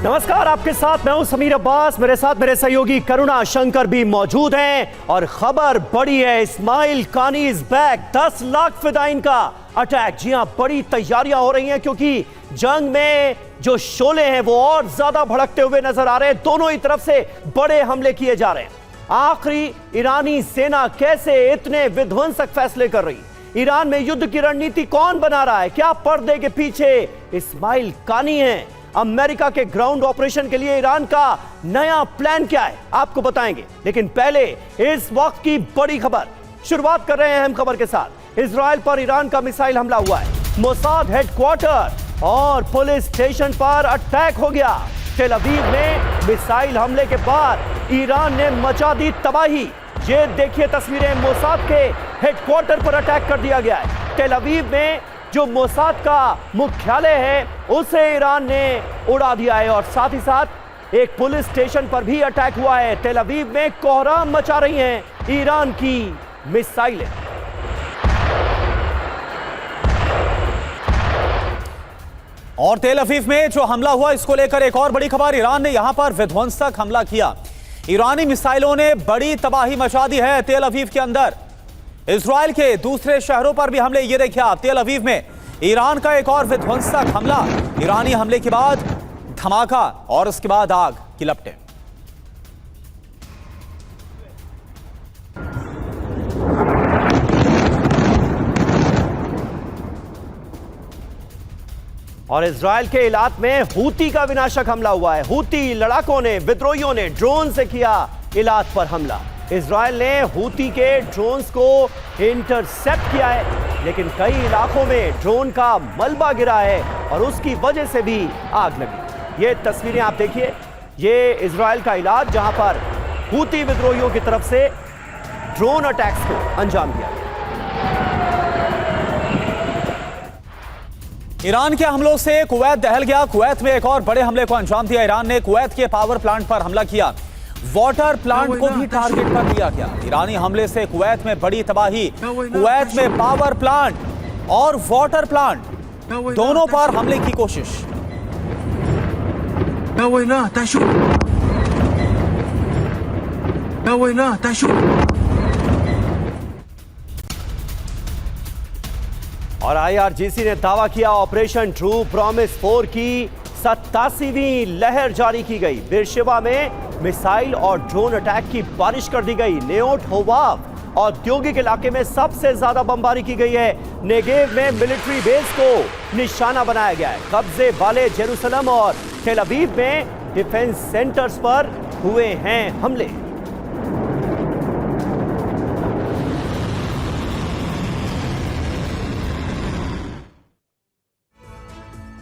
नमस्कार, आपके साथ मैं हूं समीर अब्बास। मेरे साथ मेरे सहयोगी करुणा शंकर भी मौजूद हैं और खबर बड़ी है। इस्माइल कानी इज बैक। 10 लाख फिदाइन का अटैक। जी हां, बड़ी तैयारियां हो रही हैं क्योंकि जंग में जो शोले हैं वो और ज्यादा भड़कते हुए नजर आ रहे हैं। दोनों ही तरफ से बड़े हमले किए जा रहे हैं। आखिरी ईरानी सेना कैसे इतने विध्वंसक फैसले कर रही? ईरान में युद्ध की रणनीति कौन बना रहा है? क्या पर्दे के पीछे इस्माइल कानी है? अमेरिका के ग्राउंड ऑपरेशन के लिए ईरान का नया प्लान क्या है, आपको बताएंगे। लेकिन पहले इस वक्त की बड़ी खबर। शुरुआत कर रहे हैं अहम खबर के साथ। इजराइल पर ईरान का मिसाइल हमला हुआ है। मोसाद हेडक्वार्टर और पुलिस स्टेशन पर अटैक हो गया। तेल अवीव में मिसाइल हमले के बाद ईरान ने मचा दी तबाही। ये देखिए तस्वीरें, मोसाद के हेडक्वार्टर पर अटैक कर दिया गया है। तेल अवीव में जो मोसाद का मुख्यालय है उसे ईरान ने उड़ा दिया है और साथ ही साथ एक पुलिस स्टेशन पर भी अटैक हुआ है। तेल अवीव में कोहराम मचा रही हैं ईरान की मिसाइलें। और तेल अवीव में जो हमला हुआ, इसको लेकर एक और बड़ी खबर। ईरान ने यहां पर विध्वंसक हमला किया। ईरानी मिसाइलों ने बड़ी तबाही मचा दी है तेल अवीव के अंदर। इजराइल के दूसरे शहरों पर भी हमले। ये देखिए आप, तेल अवीव में ईरान का एक और विध्वंसक हमला। ईरानी हमले के बाद धमाका और उसके बाद आग की लपटें। और इजराइल के इलाक में हूती का विनाशक हमला हुआ है। हूती लड़ाकों ने, विद्रोहियों ने ड्रोन से किया इलाक पर हमला। इजराइल ने हूती के ड्रोन्स को इंटरसेप्ट किया है, लेकिन कई इलाकों में ड्रोन का मलबा गिरा है और उसकी वजह से भी आग लगी। ये तस्वीरें आप देखिए, ये इजराइल का इलाका जहां पर हूती विद्रोहियों की तरफ से ड्रोन अटैक्स को अंजाम दिया गया। ईरान के हमलों से कुवैत दहल गया। कुवैत में एक और बड़े हमले को अंजाम दिया। ईरान ने कुवैत के पावर प्लांट पर हमला किया। वाटर प्लांट को भी टारगेट कर दिया गया। ईरानी हमले से कुवैत में बड़ी तबाही। कुवैत में पावर प्लांट और वाटर प्लांट दोनों पर हमले की कोशिश। और आईआरजीसी ने दावा किया ऑपरेशन ट्रू प्रॉमिस 4 की 87वीं लहर जारी की गई। बेरशेबा में मिसाइल और ड्रोन अटैक की बारिश कर दी गई। नेओट होवाव औद्योगिक इलाके में सबसे ज्यादा बमबारी की गई है। नेगेव में मिलिट्री बेस को निशाना बनाया गया है। कब्जे वाले जेरूसलम और तेल अवीव में डिफेंस सेंटर्स पर हुए हैं हमले।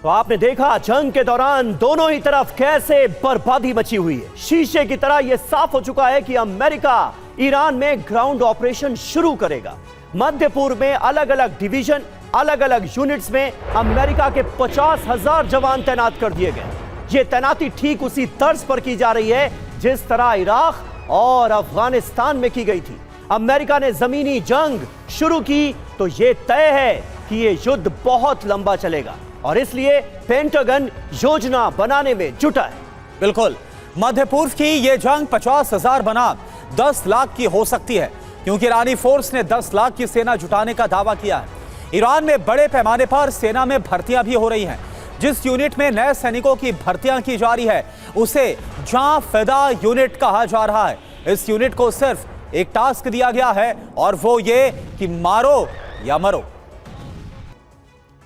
तो आपने देखा जंग के दौरान दोनों ही तरफ कैसे बर्बादी मची हुई है। शीशे की तरह यह साफ हो चुका है कि अमेरिका ईरान में ग्राउंड ऑपरेशन शुरू करेगा। मध्य पूर्व में अलग अलग डिवीजन, अलग अलग यूनिट्स में अमेरिका के 50,000 जवान तैनात कर दिए गए। यह तैनाती ठीक उसी तर्ज पर की जा रही है जिस तरह इराक और अफगानिस्तान में की गई थी। अमेरिका ने जमीनी जंग शुरू की तो यह तय है कि यह युद्ध बहुत लंबा चलेगा और इसलिए पेंटागन योजना बनाने में जुटा है। बिल्कुल, मध्य पूर्व की यह जंग 50,000 बना 10 लाख की हो सकती है, क्योंकि ईरानी फोर्स ने 10 लाख की सेना जुटाने का दावा किया है। ईरान में बड़े पैमाने पर सेना में भर्तियां भी हो रही हैं। जिस यूनिट में नए सैनिकों की भर्तियां की जा रही है उसे जां फिदा यूनिट कहा जा रहा है। इस यूनिट को सिर्फ एक टास्क दिया गया है और वो ये कि मारो या मरो।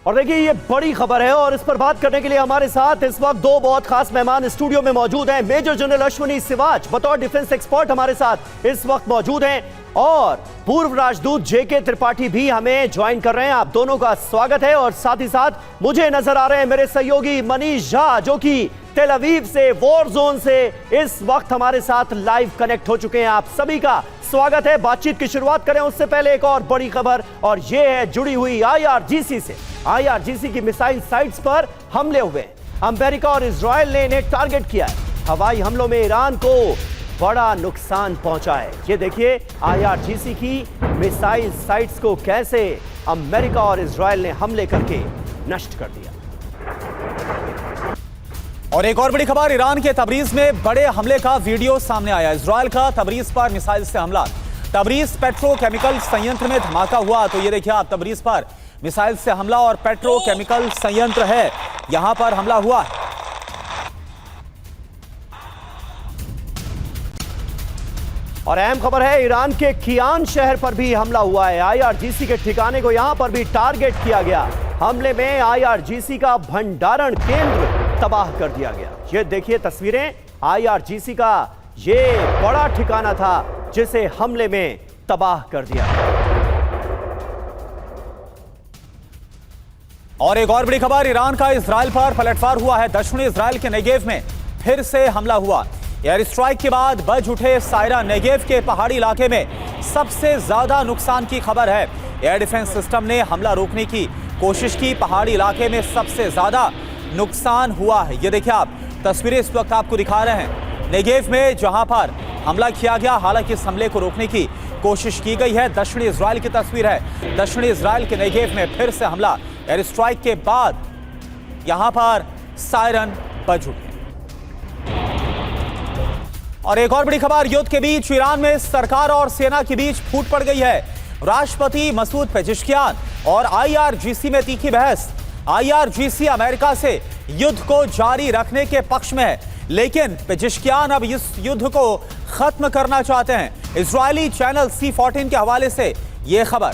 और देखिए ये बड़ी खबर है और इस पर बात करने के लिए हमारे साथ इस वक्त दो बहुत खास मेहमान स्टूडियो में मौजूद हैं। मेजर जनरल अश्विनी सिवाच बतौर डिफेंस एक्सपर्ट हमारे साथ इस वक्त मौजूद हैं और पूर्व राजदूत जेके त्रिपाठी भी हमें ज्वाइन कर रहे हैं। आप दोनों का स्वागत है। और साथ ही साथ मुझे नजर आ रहे हैं मेरे सहयोगी मनीष झा, जो कि तेल अवीव से, वॉर जोन से इस वक्त हमारे साथ लाइव कनेक्ट हो चुके हैं। आप सभी का स्वागत है। बातचीत की शुरुआत करें उससे पहले एक और बड़ी खबर, और यह है जुड़ी हुई आईआरजीसी से। आईआरजीसी की मिसाइल साइट्स पर हमले हुए। अमेरिका और इजराइल ने इन्हें टारगेट किया है। हवाई हमलों में ईरान को बड़ा नुकसान पहुंचा है। ये देखिए आईआरजीसी की मिसाइल साइट्स को कैसे अमेरिका और इजराइल ने हमले करके नष्ट कर दिया। और एक और बड़ी खबर, ईरान के तबरीज में बड़े हमले का वीडियो सामने आया। इजरायल का तबरीज पर मिसाइल से हमला। तबरीज पेट्रोकेमिकल संयंत्र में धमाका हुआ। तो ये देखिए आप, तबरीज पर मिसाइल से हमला और पेट्रोकेमिकल संयंत्र है, यहां पर हमला हुआ है। और अहम खबर है, ईरान के कियान शहर पर भी हमला हुआ है। आईआरजीसी के ठिकाने को यहां पर भी टारगेट किया गया। हमले में आईआरजीसी का भंडारण केंद्र तबाह कर दिया गया। ये देखिए तस्वीरें, आईआरजीसी का ये बड़ा ठिकाना था जिसे हमले में तबाह कर दिया गया। और एक और बड़ी खबर, ईरान का इजराइल पर पलटवार हुआ है। दक्षिणी इजराइल के नेगेव में फिर से हमला हुआ। एयर स्ट्राइक के बाद बज उठे सायरन। नेगेव के पहाड़ी इलाके में सबसे ज्यादा नुकसान की खबर है। एयर डिफेंस सिस्टम ने हमला रोकने की कोशिश की। पहाड़ी इलाके में सबसे ज्यादा नुकसान हुआ है। ये देखिए आप, तस्वीरें इस वक्त आपको दिखा रहे हैं नेगेव में, जहां पर हमला किया गया। हालांकि इस हमले को रोकने की कोशिश की गई है। दक्षिणी इजराइल की तस्वीर है। दक्षिणी इजराइल के नेगेव में फिर से हमला। एयर स्ट्राइक के बाद यहां पर सायरन बज उठे। और एक और बड़ी खबर, युद्ध के बीच ईरान में सरकार और सेना के बीच फूट पड़ गई है। राष्ट्रपति मसूद पेजेश्कियान और आईआरजीसी में तीखी बहस। आईआरजीसी अमेरिका से युद्ध को जारी रखने के पक्ष में है, लेकिन पेजेश्कियान अब इस युद्ध को खत्म करना चाहते हैं। इजरायली चैनल C14 के हवाले से यह खबर।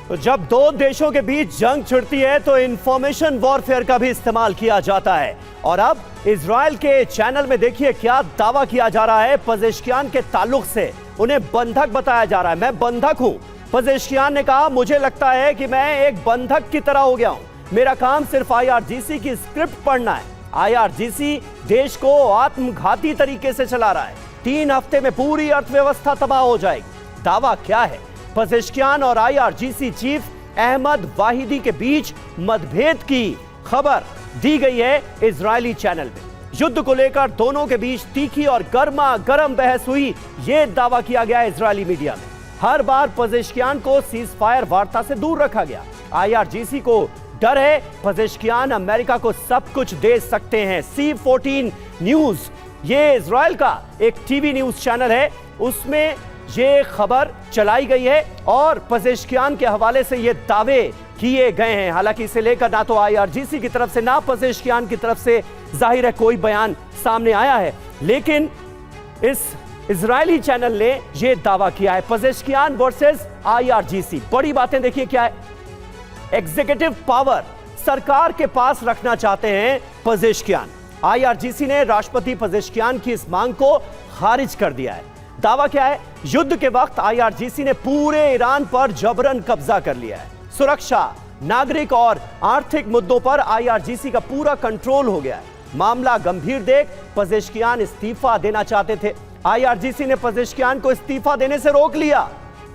तो जब दो देशों के बीच जंग छिड़ती है तो इंफॉर्मेशन वॉरफेयर का भी इस्तेमाल किया जाता है। और अब इजरायल के चैनल में देखिए क्या दावा किया जा रहा है पेजेश्कियान के ताल्लुक से। उन्हें बंधक बताया जा रहा है। मैं बंधक हूं। पेजेश्कियान ने कहा, मुझे लगता है कि मैं एक बंधक की तरह हो गया हूं। मेरा काम सिर्फ आईआरजीसी की स्क्रिप्ट पढ़ना है। आईआरजीसी देश को आत्मघाती तरीके से चला रहा है। 3 हफ्ते में पूरी अर्थव्यवस्था तबाह हो जाएगी। दावा क्या है? पेजेश्कियान और आईआरजीसी चीफ अहमद वाहिदी के बीच मतभेद की खबर दी गई है इजरायली चैनल में। युद्ध को लेकर दोनों के बीच तीखी और गर्मा गर्म बहस हुई, यह दावा किया गया इजरायली मीडिया में। हर बार पेजेश्कियान को सीज फायर वार्ता से दूर रखा गया। आईआरजीसी को डर है पेजेश्कियान अमेरिका को सब कुछ दे सकते हैं। C14 न्यूज, ये इजरायल का एक टीवी न्यूज चैनल है, उसमें ये खबर चलाई गई है और पेजेश्कियान के हवाले से ये दावे किए गए हैं। हालांकि इसे लेकर ना तो आईआरजीसी की तरफ से ना पेजेश्कियान की तरफ से जाहिर है कोई बयान सामने आया है, लेकिन इस इजरायली चैनल ने यह दावा किया है पेजेश्कियान वर्सेस आईआरजीसी। बड़ी बातें देखिए क्या है। एग्जीक्यूटिव पावर सरकार के पास रखना चाहते हैं पेजेश्कियान। आईआरजीसी ने राष्ट्रपति पेजेश्कियान की इस मांग को खारिज कर दिया है। दावा क्या है? युद्ध के वक्त आईआरजीसी ने पूरे ईरान पर जबरन कब्जा कर लिया है। सुरक्षा, नागरिक और आर्थिक मुद्दों पर आईआरजीसी का पूरा कंट्रोल हो गया है। मामला गंभीर देख पेजेश्कियान इस्तीफा देना चाहते थे। आईआरजीसी ने पेजेश्कियान को इस्तीफा देने से रोक लिया,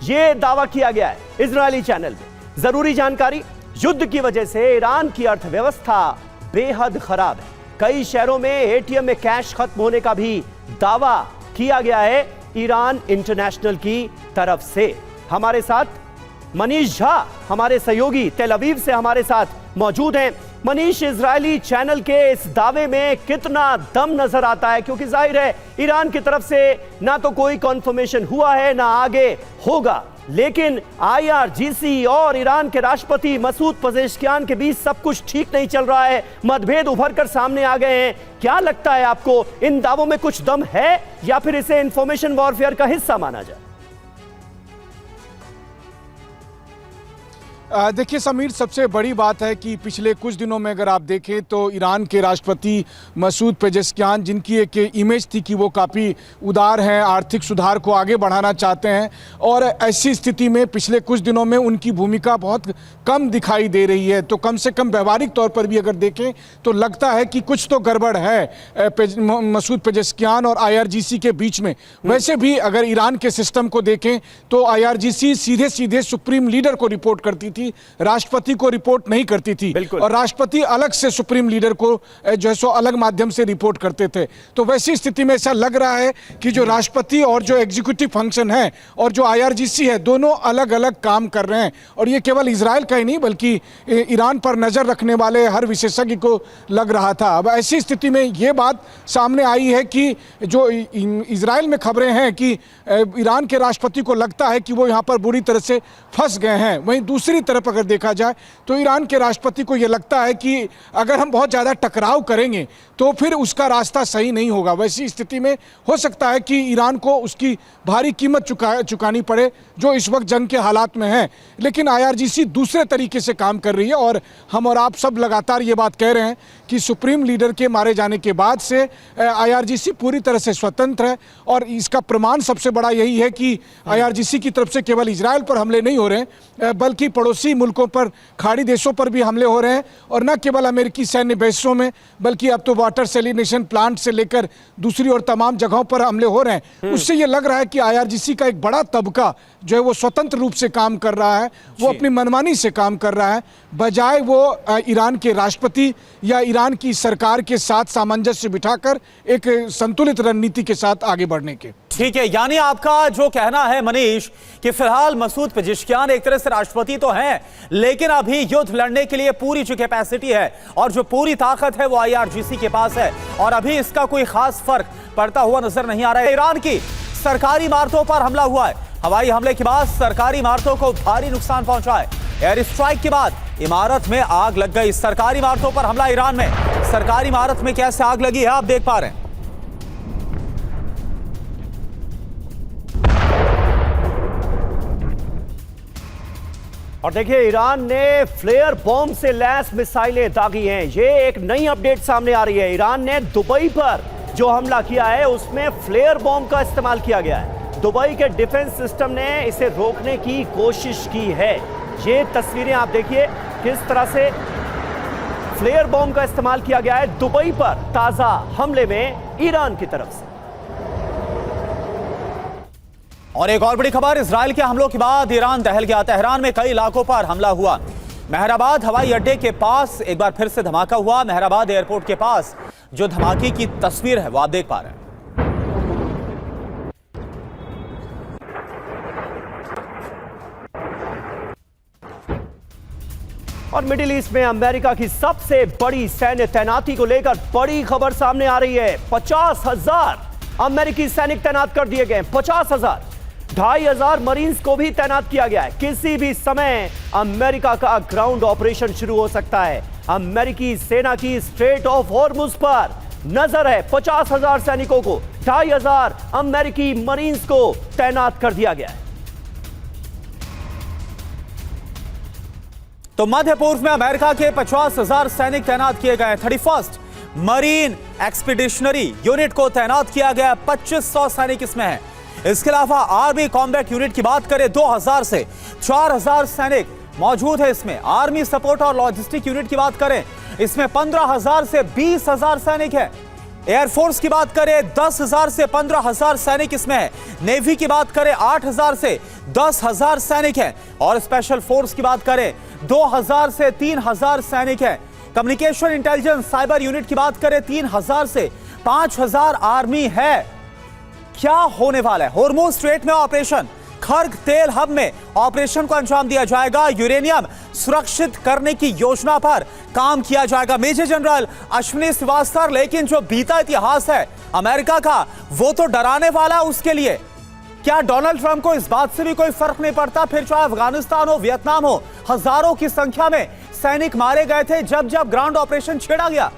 यह दावा किया गया है इजरायली चैनल में। जरूरी जानकारी, युद्ध की वजह से ईरान की अर्थव्यवस्था बेहद खराब है। कई शहरों में एटीएम में कैश खत्म होने का भी दावा किया गया है ईरान इंटरनेशनल की तरफ से। हमारे साथ मनीष झा, हमारे सहयोगी तेल अवीव से हमारे साथ मौजूद हैं। मनीष, इजरायली चैनल के इस दावे में कितना दम नजर आता है? क्योंकि जाहिर है ईरान की तरफ से ना तो कोई कॉन्फर्मेशन हुआ है ना आगे होगा, लेकिन आईआरजीसी और ईरान के राष्ट्रपति मसूद पेजेश्कियान के बीच सब कुछ ठीक नहीं चल रहा है। मतभेद उभर कर सामने आ गए हैं। क्या लगता है आपको, इन दावों में कुछ दम है या फिर इसे इंफॉर्मेशन वॉरफेयर का हिस्सा माना जाए? देखिए समीर, सबसे बड़ी बात है कि पिछले कुछ दिनों में अगर आप देखें तो ईरान के राष्ट्रपति मसूद पेजेश्कियान, जिनकी एक इमेज थी कि वो काफ़ी उदार हैं, आर्थिक सुधार को आगे बढ़ाना चाहते हैं, और ऐसी स्थिति में पिछले कुछ दिनों में उनकी भूमिका बहुत कम दिखाई दे रही है। तो कम से कम व्यवहारिक तौर पर भी अगर देखें तो लगता है कि कुछ तो गड़बड़ है मसूद पेजेश्कियान और आईआरजीसी के बीच में। वैसे भी अगर ईरान के सिस्टम को देखें तो आईआरजीसी सीधे सीधे सुप्रीम लीडर को रिपोर्ट करती थी, थी, राष्ट्रपति को रिपोर्ट नहीं करती थी और राष्ट्रपति अलग से सुप्रीम लीडर को जो है सो अलग माध्यम से रिपोर्ट करते थे। तो वैसी स्थिति में ऐसा लग रहा है कि जो राष्ट्रपति और जो एग्जीक्यूटिव फंक्शन है और जो IRGC है, दोनों अलग अलग काम कर रहे हैं। और ये केवल इजराइल का ही नहीं बल्कि ईरान पर नजर रखने वाले हर विशेषज्ञ को लग रहा था। अब ऐसी स्थिति में ये बात सामने आई है कि जो इजराइल में खबरें हैं कि ईरान के राष्ट्रपति को लगता है कि वो यहाँ पर बुरी तरह से फंस गए हैं। वहीं दूसरी तरफ अगर देखा जाए तो ईरान के राष्ट्रपति को ये लगता है कि अगर हम बहुत ज़्यादा टकराव करेंगे तो फिर उसका रास्ता सही नहीं होगा। वैसी स्थिति में हो सकता है कि ईरान को उसकी भारी कीमत चुकानी पड़े जो इस वक्त जंग के हालात में है। लेकिन IRGC दूसरे तरीके से काम कर रही है और हम और आप सब लगातार ये बात कह रहे हैं कि सुप्रीम लीडर के मारे जाने के बाद से IRGC पूरी तरह से स्वतंत्र है। और इसका प्रमाण सबसे बड़ा यही है कि IRGC की तरफ से केवल इजराइल पर हमले नहीं हो रहे हैं बल्कि पड़ोसी मुल्कों पर, खाड़ी देशों पर भी हमले हो रहे हैं। और न केवल अमेरिकी सैन्य बेसों में बल्कि अब तो वाटर सैलिनेशन प्लांट से लेकर दूसरी और तमाम जगहों पर हमले हो रहे हैं। उससे ये लग रहा है कि IRGC का एक बड़ा तबका जो है वो स्वतंत्र रूप से काम कर रहा है, वो अपनी मनमानी से काम कर रहा है, बजाय वो ईरान के राष्ट्रपति या ईरान की सरकार के साथ सामंजस्य बिठाकर एक संतुलित रणनीति के साथ आगे बढ़ने के। ठीक है, यानी आपका जो कहना है मनीष कि फिलहाल मसूद पेजेश्कियान एक तरह से राष्ट्रपति तो हैं, लेकिन अभी युद्ध लड़ने के लिए पूरी जो कैपेसिटी है और जो पूरी ताकत है वो IRGC के पास है और अभी इसका कोई खास फर्क पड़ता हुआ नजर नहीं आ रहा है। ईरान की सरकारी इमारतों पर हमला हुआ है, हवाई हमले के बाद सरकारी इमारतों को भारी नुकसान पहुंचा है। एयर स्ट्राइक के बाद इमारत में आग लग गई। सरकारी इमारतों पर हमला ईरान में, सरकारी इमारत में कैसे आग लगी है आप देख पा रहे हैं। और देखिए, ईरान ने फ्लेयर बॉम्ब से लैस मिसाइलें दागी हैं। ये एक नई अपडेट सामने आ रही है। ईरान ने दुबई पर जो हमला किया है उसमें फ्लेयर बॉम्ब का इस्तेमाल किया गया है। दुबई के डिफेंस सिस्टम ने इसे रोकने की कोशिश की है। ये तस्वीरें आप देखिए किस तरह से फ्लेयर बॉम्ब का इस्तेमाल किया गया है दुबई पर ताजा हमले में ईरान की तरफ से। और एक और बड़ी खबर, इजराइल के हमलों के बाद ईरान दहल गया। तेहरान में कई इलाकों पर हमला हुआ। मेहराबाद हवाई अड्डे के पास एक बार फिर से धमाका हुआ। मेहराबाद एयरपोर्ट के पास जो धमाके की तस्वीर है वो आप देख पा रहे हैं। और मिडिल ईस्ट में अमेरिका की सबसे बड़ी सैन्य तैनाती को लेकर बड़ी खबर सामने आ रही है। 50,000 अमेरिकी सैनिक तैनात कर दिए गए। 50,000, 2,500 मरीन्स को भी तैनात किया गया है। किसी भी समय अमेरिका का ग्राउंड ऑपरेशन शुरू हो सकता है। अमेरिकी सेना की स्ट्रेट ऑफ हॉर्मुज पर नजर है। 50,000 सैनिकों को, 2,500 अमेरिकी मरीन्स को तैनात कर दिया गया है। तो मध्य पूर्व में अमेरिका के 50,000 सैनिक तैनात किए गए। 31st मरीन एक्सपीडिशनरी यूनिट को तैनात किया गया। 2500 सैनिक इसमें हैं। इसके अलावा आर्मी कॉम्बैट यूनिट की बात करें 2000 से 4000 सैनिक मौजूद है इसमें। आर्मी सपोर्ट और लॉजिस्टिक यूनिट की बात करें इसमें 15,000 से 20,000 सैनिक है। एयरफोर्स की बात करें 10,000 से 15,000 सैनिक इसमें है। नेवी की बात करें 8,000 से 10,000 सैनिक है। और स्पेशल फोर्स की बात करें 2,000 से 3,000 सैनिक है। कम्युनिकेशन इंटेलिजेंस साइबर यूनिट की बात करें 3,000 से 5,000 आर्मी है। क्या होने वाला है? हॉर्मुज स्ट्रेट में ऑपरेशन, खर्ग तेल हब में ऑपरेशन को अंजाम दिया जाएगा। यूरेनियम सुरक्षित करने की योजना पर काम किया जाएगा। मेजर जनरल अश्विनी श्रीवास्तव, लेकिन जो बीता इतिहास है अमेरिका का वो तो डराने वाला है उसके लिए। क्या डोनाल्ड ट्रंप को इस बात से भी कोई फर्क नहीं पड़ता? फिर चाहे अफगानिस्तान हो, वियतनाम हो, हजारों की संख्या में सैनिक मारे गए थे जब जब ग्राउंड ऑपरेशन छेड़ा गया।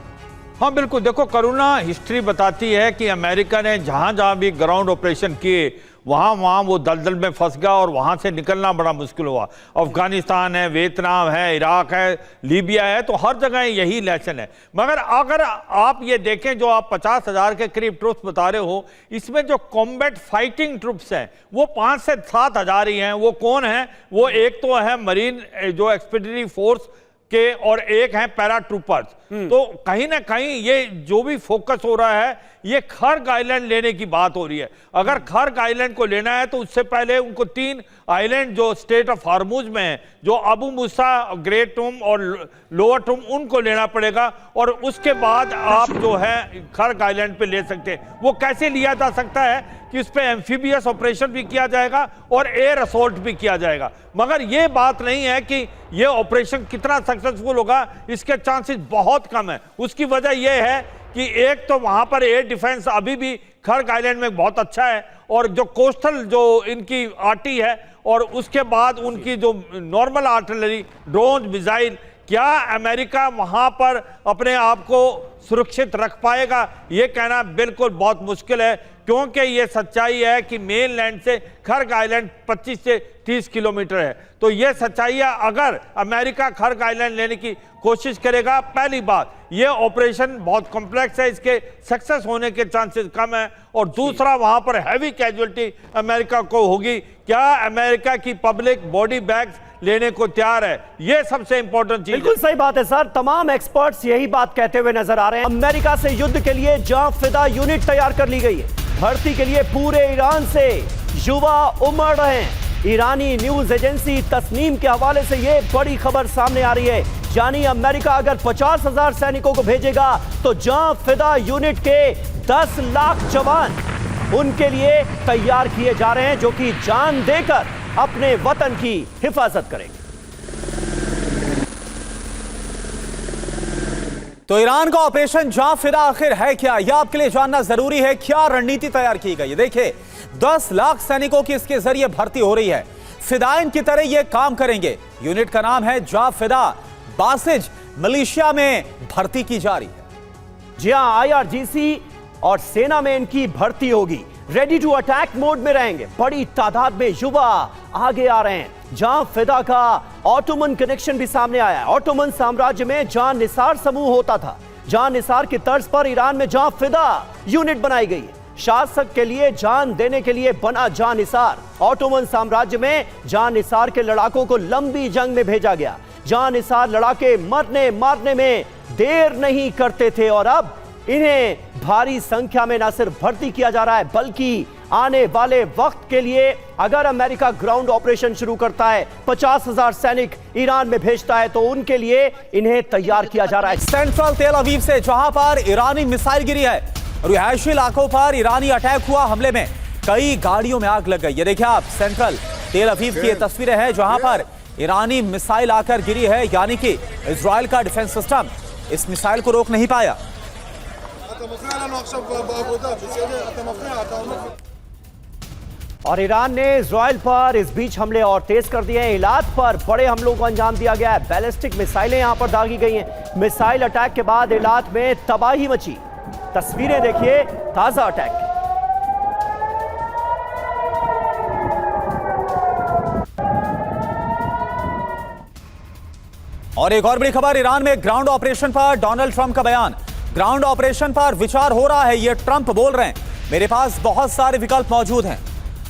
हाँ बिल्कुल, देखो करुणा, हिस्ट्री बताती है कि अमेरिका ने जहां जहां भी ग्राउंड ऑपरेशन किए वहां वो दलदल में फंस गया और वहां से निकलना बड़ा मुश्किल हुआ। अफगानिस्तान है, वियतनाम है, इराक है, लीबिया है, तो हर जगह यही लेसन है। मगर अगर आप ये देखें जो आप 50,000 के करीब ट्रुप्स बता रहे हो, इसमें जो कॉम्बैट फाइटिंग ट्रुप्स हैं वो 5 से 7,000 ही हैं। वो कौन है? वो एक तो है मरीन जो एक्सपीडिशनरी फोर्स के और एक हैं पैरा ट्रूपर्स। तो कहीं ना कहीं ये जो भी फोकस हो रहा है ये खर्ग आइलैंड लेने की बात हो रही है। अगर खर्ग आइलैंड को लेना है तो उससे पहले उनको 3 आइलैंड जो स्टेट ऑफ हार्मूज में है, जो अबू मूसा, ग्रेट टूम और लोअर टूम, उनको लेना पड़ेगा और उसके बाद आप जो है खर्ग आइलैंड पे ले सकते हैं। वो कैसे लिया जा सकता है कि उस पर एम्फीबियस ऑपरेशन भी किया जाएगा और एयर असॉल्ट भी किया जाएगा, मगर ये बात नहीं है कि ये ऑपरेशन कितना सक्सेसफुल होगा, इसके चांसेस बहुत कम है। उसकी वजह यह है कि एक तो वहां पर एयर डिफेंस अभी भी खर्ग आइलैंड में बहुत अच्छा है और जो कोस्टल जो इनकी आर्टी है और उसके बाद उनकी जो नॉर्मल आर्टिलरी, ड्रोन, मिसाइल, क्या अमेरिका वहां पर अपने आप को सुरक्षित रख पाएगा, यह कहना बिल्कुल बहुत मुश्किल है, क्योंकि यह सच्चाई है कि मेनलैंड से खर्ग आइलैंड 25 से 30 किलोमीटर है। तो यह सच्चाई है। अगर अमेरिका खर्ग आइलैंड लेने की कोशिश करेगा, पहली बात यह ऑपरेशन बहुत कॉम्प्लेक्स है, इसके सक्सेस होने के चांसेस कम है, और दूसरा वहां पर हैवी कैजुअलिटी अमेरिका को होगी। क्या अमेरिका की पब्लिक बॉडी बैग्स लेने को तैयार है, यह सबसे इंपॉर्टेंट चीज। बिल्कुल सही बात है सर, तमाम एक्सपर्ट्स यही बात कहते हुए नजर आ रहे हैं। अमेरिका से युद्ध के लिए जां फिदा यूनिट तैयार कर ली गई है। भर्ती के लिए पूरे ईरान से युवा उमड़ रहे हैं। ईरानी न्यूज एजेंसी तस्नीम के हवाले से यह बड़ी खबर सामने आ रही है, यानी अमेरिका अगर 50,000 सैनिकों को भेजेगा तो जां फिदा यूनिट के 10 लाख जवान उनके लिए तैयार किए जा रहे हैं, जो कि जान देकर अपने वतन की हिफाजत करेंगे। तो ईरान का ऑपरेशन जां फिदा आखिर है क्या, यह आपके लिए जानना जरूरी है। क्या रणनीति तैयार की गई है, देखिए 10 लाख सैनिकों की इसके जरिए भर्ती हो रही है। फिदाइन की तरह यह काम करेंगे। यूनिट का नाम है जां फिदा। बासिज मलेशिया में भर्ती की जा रही है। जी हां, आईआरजीसी और सेना में इनकी भर्ती होगी। रेडी टू अटैक मोड में रहेंगे। बड़ी तादाद में युवा आगे आ रहे हैं। जां फिदा का ऑटोमन कनेक्शन भी सामने आया है। ऑटोमन साम्राज्य में जां निसार समूह होता था। जां निसार की तर्ज पर ईरान में जां फिदा यूनिट बनाई गई है। शासक के लिए जान देने के लिए बना जां निसार। ऑटोमन साम्राज्य में जां निसार के लड़ाकों को लंबी जंग में भेजा गया। जां निसार लड़ाके मरने मारने में देर नहीं करते थे और अब इन्हें भारी संख्या में न सिर्फ भर्ती किया जा रहा है, बल्कि आने वाले वक्त के लिए अगर अमेरिका ग्राउंड ऑपरेशन शुरू करता है, 50,000 सैनिक ईरान में भेजता है, तो उनके लिए इन्हें तैयार किया जा रहा है। सेंट्रल तेल अवीव से जहां पर ईरानी मिसाइल गिरी है और रिहायशी इलाकों पर ईरानी अटैक हुआ, हमले में कई गाड़ियों में आग लग गई। ये देखिए आप, सेंट्रल तेल अवीव की ये तस्वीरें हैं जहां पर ईरानी मिसाइल आकर गिरी है, यानी कि इजराइल का डिफेंस सिस्टम इस मिसाइल को रोक नहीं पाया। और ईरान ने इजराइल पर इस बीच हमले और तेज कर दिए हैं। इलाद पर बड़े हमलों को अंजाम दिया गया है। बैलिस्टिक मिसाइलें यहां पर दागी गई हैं। मिसाइल अटैक के बाद इलाद में तबाही मची। तस्वीरें देखिए ताजा अटैक की। और एक और बड़ी खबर, ईरान में ग्राउंड ऑपरेशन पर डोनाल्ड ट्रंप का बयान। ग्राउंड ऑपरेशन पर विचार हो रहा है, ये ट्रंप बोल रहे हैं। मेरे पास बहुत सारे विकल्प मौजूद हैं।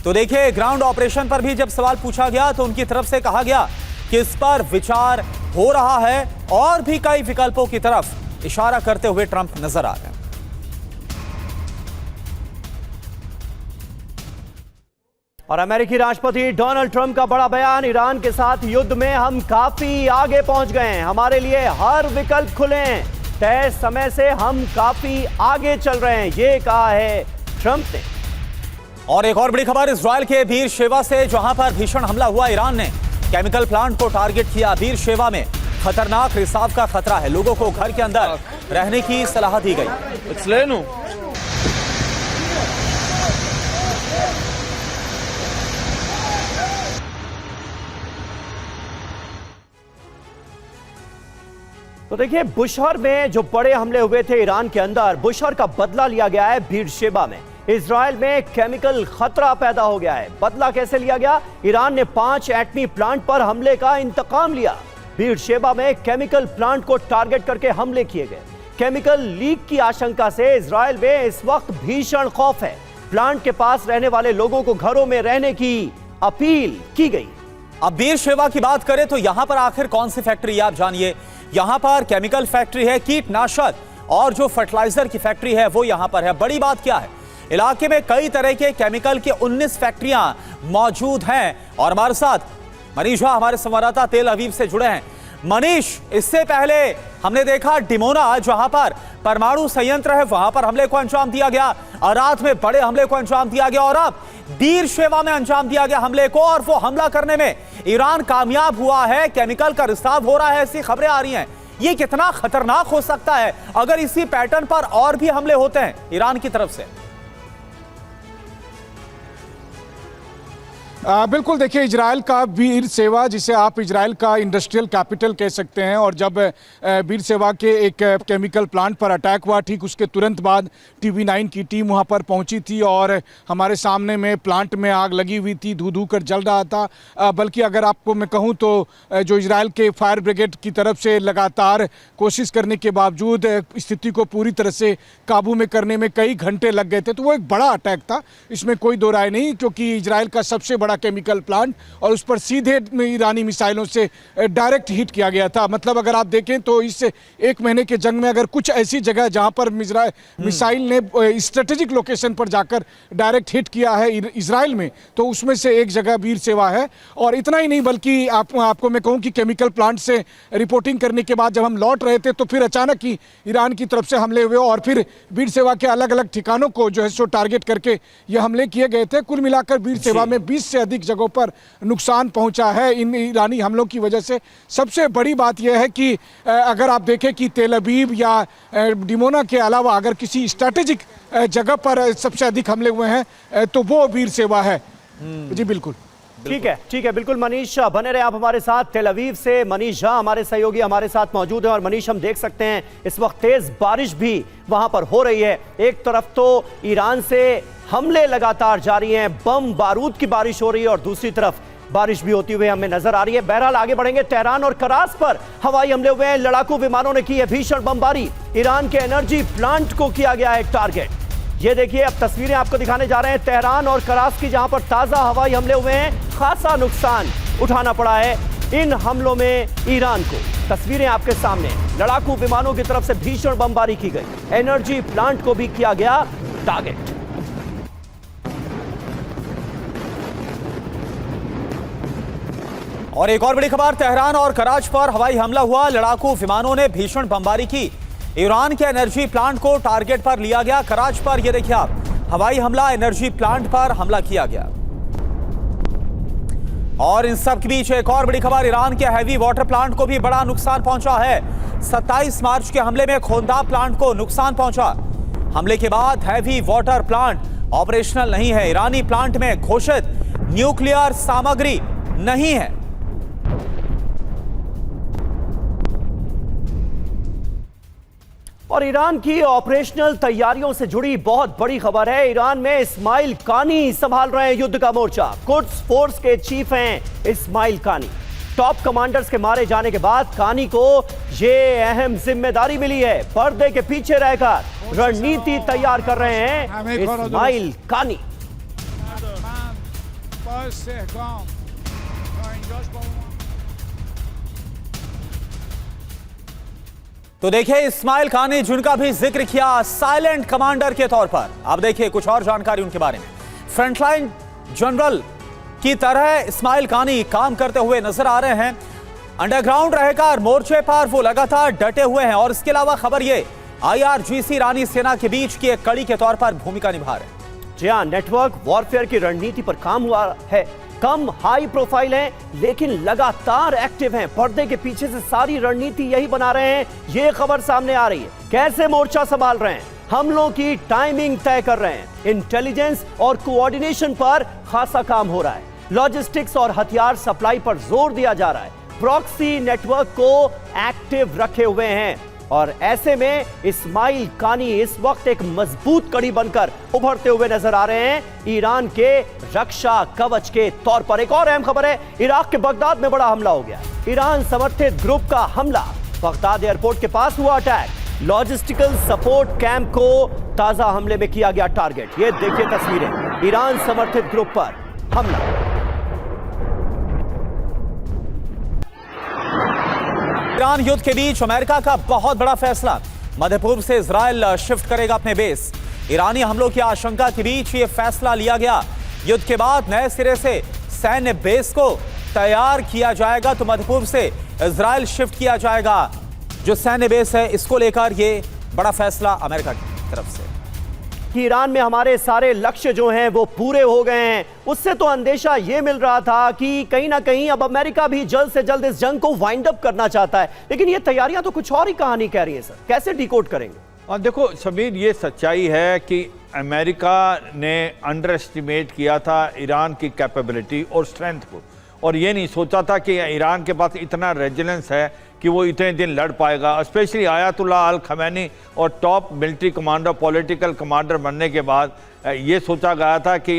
तो देखिए, ग्राउंड ऑपरेशन पर भी जब सवाल पूछा गया तो उनकी तरफ से कहा गया कि इस पर विचार हो रहा है और भी कई विकल्पों की तरफ इशारा करते हुए ट्रंप नजर आ रहे हैं। और अमेरिकी राष्ट्रपति डोनाल्ड ट्रंप का बड़ा बयान, ईरान के साथ युद्ध में हम काफी आगे पहुंच गए हैं, हमारे लिए हर विकल्प खुले हैं, तय समय से हम काफी आगे चल रहे हैं, ये कहा है ट्रंप ने। और एक और बड़ी खबर, इजराइल के बीर शेवा से जहां पर भीषण हमला हुआ, ईरान ने केमिकल प्लांट को टारगेट किया। बीर शेवा में खतरनाक रिसाव का खतरा है, लोगों को घर के अंदर रहने की सलाह दी गई। तो देखिए, बुशहर में जो बड़े हमले हुए थे ईरान के अंदर, बुशहर का बदला लिया गया है बीरशेबा में। इजराइल में केमिकल खतरा पैदा हो गया है। बदला कैसे लिया गया? ईरान ने 5 एटमी प्लांट पर हमले का इंतकाम लिया। बीरशेबा में केमिकल प्लांट को टारगेट करके हमले किए गए। केमिकल लीक की आशंका से इजराइल में इस वक्त भीषण खौफ है। प्लांट के पास रहने वाले लोगों को घरों में रहने की अपील की गई। अब बीरशेबा की बात करें तो यहां पर आखिर कौन सी फैक्ट्री, आप जानिए। यहां पर केमिकल फैक्ट्री है, कीटनाशक और जो फर्टिलाइजर की फैक्ट्री है वो यहां पर है। बड़ी बात क्या है, इलाके में कई तरह के केमिकल की 19 फैक्ट्रियां मौजूद हैं। और हमारे साथ मनीष झा हमारे संवाददाता तेल अवीव से जुड़े हैं। मनीष, इससे पहले हमने देखा डिमोना जहां पर परमाणु संयंत्र है वहां पर हमले को अंजाम दिया गया, अराद में बड़े हमले को अंजाम दिया गया और अब बीरशेवा में अंजाम दिया गया हमले को, और वो हमला करने में ईरान कामयाब हुआ है। केमिकल का रिसाव हो रहा है, ऐसी खबरें आ रही हैं। ये कितना खतरनाक हो सकता है अगर इसी पैटर्न पर और भी हमले होते हैं ईरान की तरफ से? बिल्कुल, देखिए, इजराइल का बीर सेवा, जिसे आप इजराइल का इंडस्ट्रियल कैपिटल कह सकते हैं, और जब बीर सेवा के एक केमिकल प्लांट पर अटैक हुआ, ठीक उसके तुरंत बाद TV9 की टीम वहां पर पहुंची थी और हमारे सामने में प्लांट में आग लगी हुई थी, धू धू कर जल रहा था। बल्कि अगर आपको मैं कहूं तो जो इजराइल के फायर ब्रिगेड की तरफ से लगातार कोशिश करने के बावजूद स्थिति को पूरी तरह से काबू में करने में कई घंटे लग गए थे। तो वो एक बड़ा अटैक था, इसमें कोई दो राय नहीं, क्योंकि इजराइल का सबसे बड़ा केमिकल प्लांट और उस पर सीधे ईरानी मिसाइलों से डायरेक्ट हिट किया गया था। मतलब अगर आप देखें तो इस एक महीने के जंग में अगर कुछ ऐसी जगह जहां पर मिसाइल ने स्ट्रेटेजिक लोकेशन पर जाकर डायरेक्ट हिट किया है इजराइल में, तो उसमें से एक जगह बीर सेवा है। और इतना ही नहीं, बल्कि आपको मैं कहूं कि केमिकल प्लांट से रिपोर्टिंग करने के बाद जब हम लौट रहे थे तो फिर अचानक ही ईरान की तरफ से हमले हुए और फिर बीर सेवा के अलग अलग ठिकानों को जो है सो टारगेट करके ये हमले किए गए थे। कुल मिलाकर बीर सेवा में 20 से अधिक जगहों पर नुकसान पहुंचा है इन ईरानी हमलों की वजह से। सबसे बड़ी बात यह है कि अगर आप देखें कि तेल अवीव या डिमोना के अलावा अगर किसी स्ट्रैटेजिक जगह पर सबसे अधिक हमले हुए हैं तो वो बीर सेवा है। जी बिल्कुल, ठीक है, बिल्कुल मनीष, बने रहे आप हमारे साथ। तेल अवीव से मनीष झा हमारे सहयोगी हमारे साथ मौजूद हैं। और मनीष, हम देख सकते हैं इस वक्त तेज बारिश भी वहां पर हो रही है। एक तरफ तो ईरान से हमले लगातार जारी हैं, बम बारूद की बारिश हो रही है, और दूसरी तरफ बारिश भी होती हुई हमें नजर आ रही है। बहरहाल आगे बढ़ेंगे। तेहरान और करास पर हवाई हमले हुए हैं, लड़ाकू विमानों ने की है भीषण बमबारी। ईरान के एनर्जी प्लांट को किया गया है टारगेट। ये देखिए, अब तस्वीरें आपको दिखाने जा रहे हैं तेहरान और करास की, जहां पर ताजा हवाई हमले हुए हैं। खासा नुकसान उठाना पड़ा है इन हमलों में ईरान को। तस्वीरें आपके सामने, लड़ाकू विमानों की तरफ से भीषण बमबारी की गई, एनर्जी प्लांट को भी किया गया टारगेट। और एक और बड़ी खबर, तेहरान और कराच पर हवाई हमला हुआ, लड़ाकू विमानों ने भीषण बमबारी की। ईरान के एनर्जी प्लांट को टारगेट पर लिया गया। कराच पर ये देखिए आप, हवाई हमला, एनर्जी प्लांट पर हमला किया गया। और इन सब के बीच एक और बड़ी खबर, ईरान के हैवी वाटर प्लांट को भी बड़ा नुकसान पहुंचा है। 27 मार्च के हमले में खोंदा प्लांट को नुकसान पहुंचा। हमले के बाद हैवी वाटर प्लांट ऑपरेशनल नहीं है। ईरानी प्लांट में घोषित न्यूक्लियर सामग्री नहीं है। और ईरान की ऑपरेशनल तैयारियों से जुड़ी बहुत बड़ी खबर है। ईरान में इस्माइल कानी संभाल रहे हैं युद्ध का मोर्चा। कुड्स फोर्स के चीफ हैं इस्माइल कानी। टॉप कमांडर्स के मारे जाने के बाद कानी को यह अहम जिम्मेदारी मिली है। पर्दे के पीछे रहकर रणनीति तैयार कर रहे हैं इस्माइल कानी। तो देखिए, इस्माइल खान ने जिनका भी जिक्र किया साइलेंट कमांडर के तौर पर, अब देखिए कुछ और जानकारी उनके बारे में। फ्रंटलाइन जनरल की तरह इस्माइल कानी काम करते हुए नजर आ रहे हैं। अंडरग्राउंड रहकर मोर्चे पर वो लगातार डटे हुए हैं। और इसके अलावा खबर ये, IRGC ईरानी सेना के बीच की एक कड़ी के तौर पर भूमिका निभा रहे हैं। जी हां, नेटवर्क वॉरफेयर की रणनीति पर काम हुआ है। कम हाई प्रोफाइल हैं लेकिन लगातार एक्टिव हैं। पर्दे के पीछे से सारी रणनीति यही बना रहे हैं। ये खबर सामने आ रही है, कैसे मोर्चा संभाल रहे हैं, हमलों की टाइमिंग तय कर रहे हैं। इंटेलिजेंस और कोऑर्डिनेशन पर खासा काम हो रहा है। लॉजिस्टिक्स और हथियार सप्लाई पर जोर दिया जा रहा है। प्रॉक्सी नेटवर्क को एक्टिव रखे हुए हैं। और ऐसे में इस्माइल कानी इस वक्त एक मजबूत कड़ी बनकर उभरते हुए नजर आ रहे हैं ईरान के रक्षा कवच के तौर पर। एक और अहम खबर है, इराक के बगदाद में बड़ा हमला हो गया। ईरान समर्थित ग्रुप का हमला, बगदाद एयरपोर्ट के पास हुआ अटैक। लॉजिस्टिकल सपोर्ट कैंप को ताजा हमले में किया गया टारगेट। ये देखिए तस्वीरें, ईरान समर्थित ग्रुप पर हमला। ईरान युद्ध के बीच अमेरिका का बहुत बड़ा फैसला। मध्य पूर्व से इजराइल शिफ्ट करेगा अपने बेस। ईरानी हमलों की आशंका के बीच यह फैसला लिया गया। युद्ध के बाद नए सिरे से सैन्य बेस को तैयार किया जाएगा, तो मध्य पूर्व से इजराइल शिफ्ट किया जाएगा। जो सैन्य बेस है, इसको लेकर यह बड़ा फैसला अमेरिका की तरफ से कि ईरान में हमारे सारे लक्ष्य जो हैं वो पूरे हो गए हैं। उससे तो अंदेशा ये मिल रहा था कि कहीं ना कहीं अब अमेरिका भी जल्द से जल्द इस जंग को वाइंड अप करना चाहता है, लेकिन ये तैयारियां तो कुछ और ही कहानी कह रही हैं सर। कैसे डिकोड करेंगे? और देखो समीर, ये सच्चाई है कि अमेरिका ने अंडर एस्टिमेट किया था ईरान की कैपेबिलिटी और स्ट्रेंथ को, और ये नहीं सोचा था कि ईरान के पास इतना रेजिलेंस है कि वो इतने दिन लड़ पाएगा। स्पेशली आयतुल्लाह अल खमैनी और top military commander, political commander बनने के बाद ये सोचा गया था कि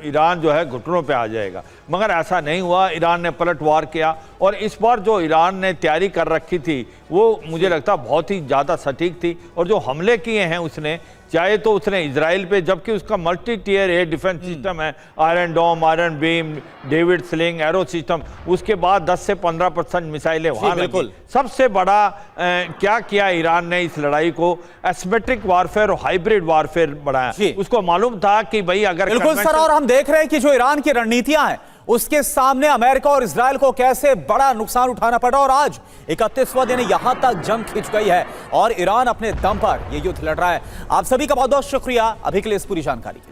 ईरान जो है घुटनों पे आ जाएगा, मगर ऐसा नहीं हुआ। ईरान ने पलटवार किया, और इस बार जो ईरान ने तैयारी कर रखी थी वो मुझे लगता बहुत ही ज़्यादा सटीक थी। और जो हमले किए हैं उसने, चाहे तो उसने इजराइल पे, जबकि उसका multi tier air defence system है, Iron Dome, Iron Beam, David Sling, Arrow system, उसके बाद 10 से 15% मिसाइलें वहाँ लगी। सबसे बड़ा क्या किया ईरान ने इस लड़ाई को, एसिमेट्रिक वारफेयर और हाइब्रिड वारफेयर बढ़ाया। उसको मालूम था कि भाई अगर बिल्कुल सर, और हम देख रहे हैं कि जो ईरान की रणनीतियां हैं उसके सामने अमेरिका और इजराइल को कैसे बड़ा नुकसान उठाना पड़ा, और आज 31वां दिन यहां तक जंग खिंच गई है और ईरान अपने दम पर यह युद्ध लड़ रहा है। आप सभी का बहुत बहुत शुक्रिया अभी के लिए इस पूरी जानकारी के लिए।